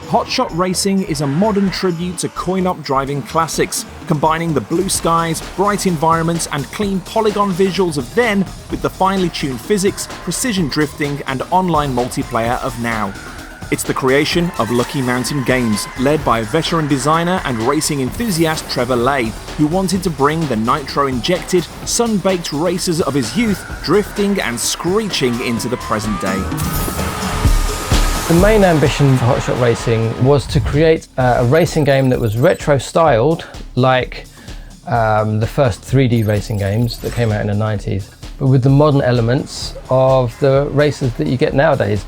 Hotshot Racing is a modern tribute to coin-op driving classics, combining the blue skies, bright environments and clean polygon visuals of then with the finely tuned physics, precision drifting and online multiplayer of now. It's the creation of Lucky Mountain Games, led by veteran designer and racing enthusiast Trevor Lay, who wanted to bring the nitro-injected, sun-baked racers of his youth drifting and screeching into the present day. The main ambition for Hotshot Racing was to create a racing game that was retro-styled, like the first 3D racing games that came out in the 90s, but with the modern elements of the races that you get nowadays.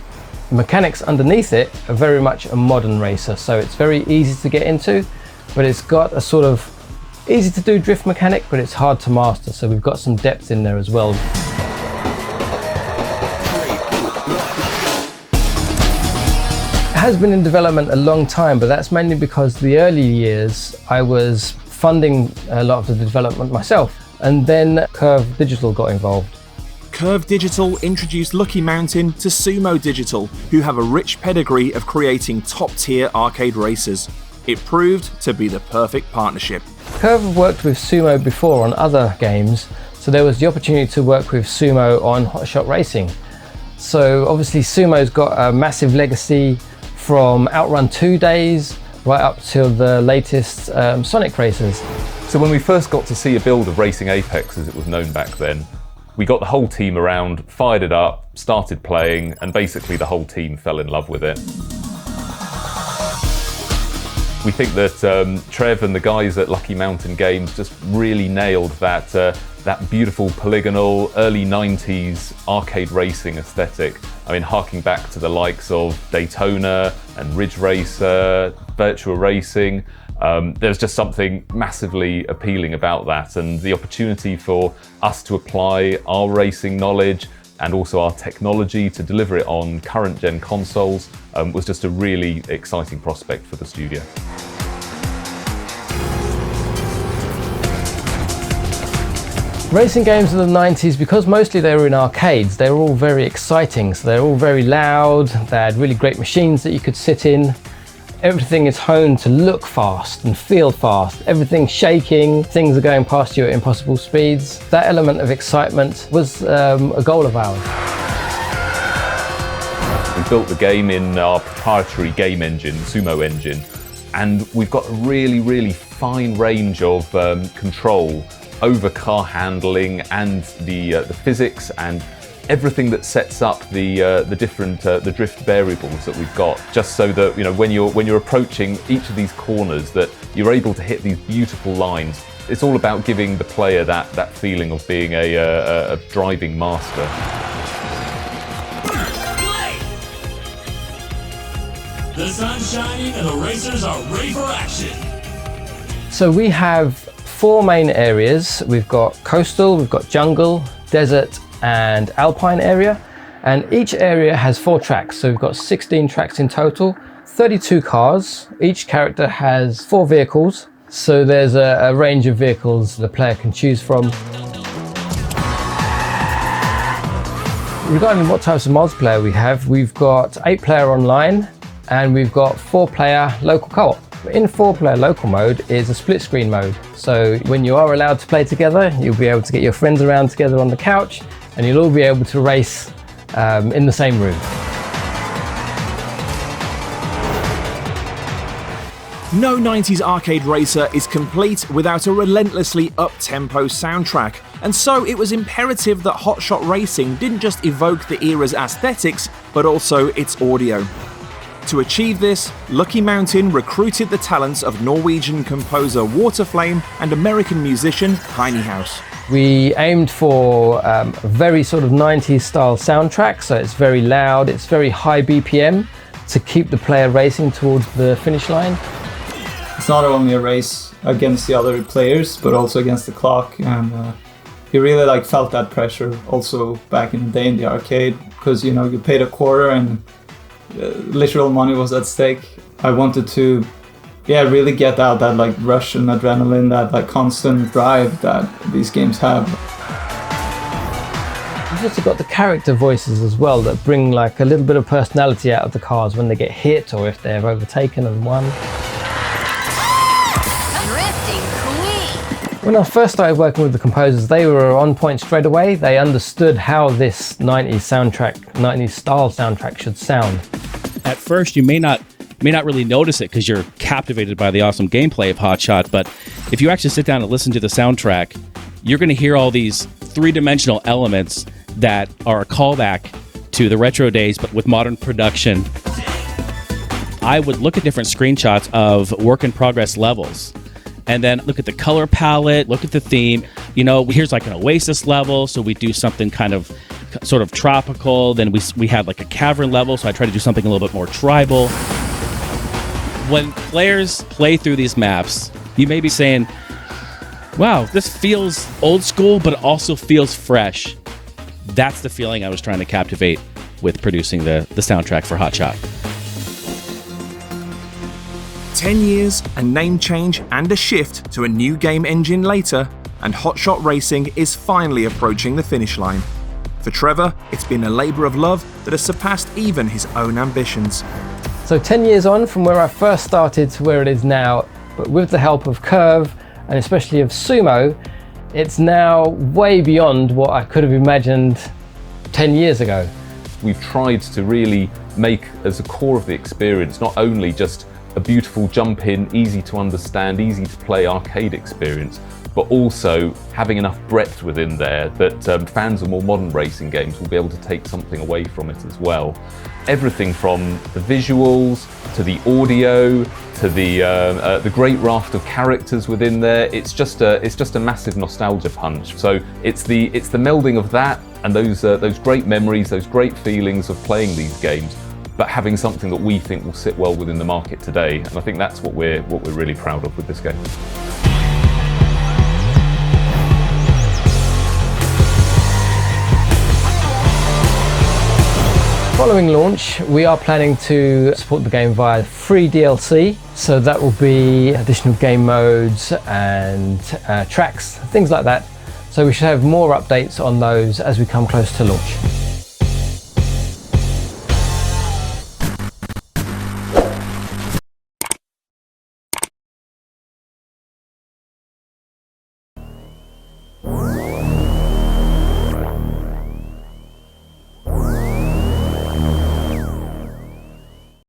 The mechanics underneath it are very much a modern racer, so it's very easy to get into, but it's got a sort of easy to do drift mechanic, but it's hard to master, so we've got some depth in there as well. It has been in development a long time, but that's mainly because the early years I was funding a lot of the development myself, and then Curve Digital got involved. Curve Digital introduced Lucky Mountain to Sumo Digital, who have a rich pedigree of creating top-tier arcade racers. It proved to be the perfect partnership. Curve have worked with Sumo before on other games, so there was the opportunity to work with Sumo on Hotshot Racing. So obviously Sumo's got a massive legacy from Outrun 2 days right up till the latest Sonic races. So when we first got to see a build of Racing Apex, as it was known back then, we got the whole team around, fired it up, started playing, and basically the whole team fell in love with it. We think that Trev and the guys at Lucky Mountain Games just really nailed that beautiful polygonal early 90s arcade racing aesthetic. I mean, harking back to the likes of Daytona and Ridge Racer, Virtua Racing. There's just something massively appealing about that, and the opportunity for us to apply our racing knowledge and also our technology to deliver it on current gen consoles was just a really exciting prospect for the studio. Racing games of the 90s, because mostly they were in arcades, they were all very exciting, so they're all very loud, they had really great machines that you could sit in. Everything is honed to look fast and feel fast. Everything's shaking, things are going past you at impossible speeds. That element of excitement was a goal of ours. We built the game in our proprietary game engine, Sumo engine, and we've got a really, really fine range of control over car handling and the physics and everything that sets up the different the drift variables that we've got, just so that when you're approaching each of these corners, that you're able to hit these beautiful lines. It's all about giving the player that feeling of being a driving master. The sun's shining and the racers are ready for action. So we have 4 main areas. We've got coastal, we've got jungle, desert and alpine area, and each area has 4 tracks, so we've got 16 tracks in total, 32 cars. Each character has 4 vehicles, so there's a range of vehicles the player can choose from. Regarding what types of multiplayer we have, we've got 8-player online and we've got 4-player local co-op. In 4-player local mode is a split screen mode, so when you are allowed to play together, you'll be able to get your friends around together on the couch and you'll all be able to race in the same room. No 90s arcade racer is complete without a relentlessly up-tempo soundtrack, and so it was imperative that Hotshot Racing didn't just evoke the era's aesthetics, but also its audio. To achieve this, Lucky Mountain recruited the talents of Norwegian composer Waterflame and American musician Tiny House. We aimed for a very sort of 90s style soundtrack, so it's very loud, it's very high BPM to keep the player racing towards the finish line. It's not only a race against the other players, but also against the clock, and you really felt that pressure also back in the day in the arcade, because you paid a quarter and literal money was at stake. I wanted to really get out that rush and adrenaline, that constant drive that these games have. You've also got the character voices as well that bring like a little bit of personality out of the cars when they get hit or if they're overtaken and won. Drifting queen. When I first started working with the composers, they were on point straight away. They understood how this 90s soundtrack, 90s style soundtrack should sound. At first, you may not really notice it because you're captivated by the awesome gameplay of Hotshot, but if you actually sit down and listen to the soundtrack, you're going to hear all these three-dimensional elements that are a callback to the retro days, but with modern production. I would look at different screenshots of work-in-progress levels, and then look at the color palette, look at the theme. You know, here's like an Oasis level, so we do something kind of sort of tropical. Then we had like a cavern level, so I try to do something a little bit more tribal. When players play through these maps, you may be saying, wow, this feels old school, but it also feels fresh. That's the feeling I was trying to captivate with producing the soundtrack for Hotshot. 10 years, a name change and a shift to a new game engine later, and Hotshot Racing is finally approaching the finish line. For Trevor, it's been a labour of love that has surpassed even his own ambitions. So 10 years on from where I first started to where it is now, but with the help of Curve and especially of Sumo, it's now way beyond what I could have imagined 10 years ago. We've tried to really make as a core of the experience not only just a beautiful jump in, easy to understand, easy to play arcade experience, but also having enough breadth within there that fans of more modern racing games will be able to take something away from it as well. Everything from the visuals to the audio to the great raft of characters within there. It's just a massive nostalgia punch. So it's the melding of that and those great memories, those great feelings of playing these games, but having something that we think will sit well within the market today. And I think that's what we're really proud of with this game. Following launch, we are planning to support the game via free DLC. So that will be additional game modes and tracks, things like that. So we should have more updates on those as we come close to launch.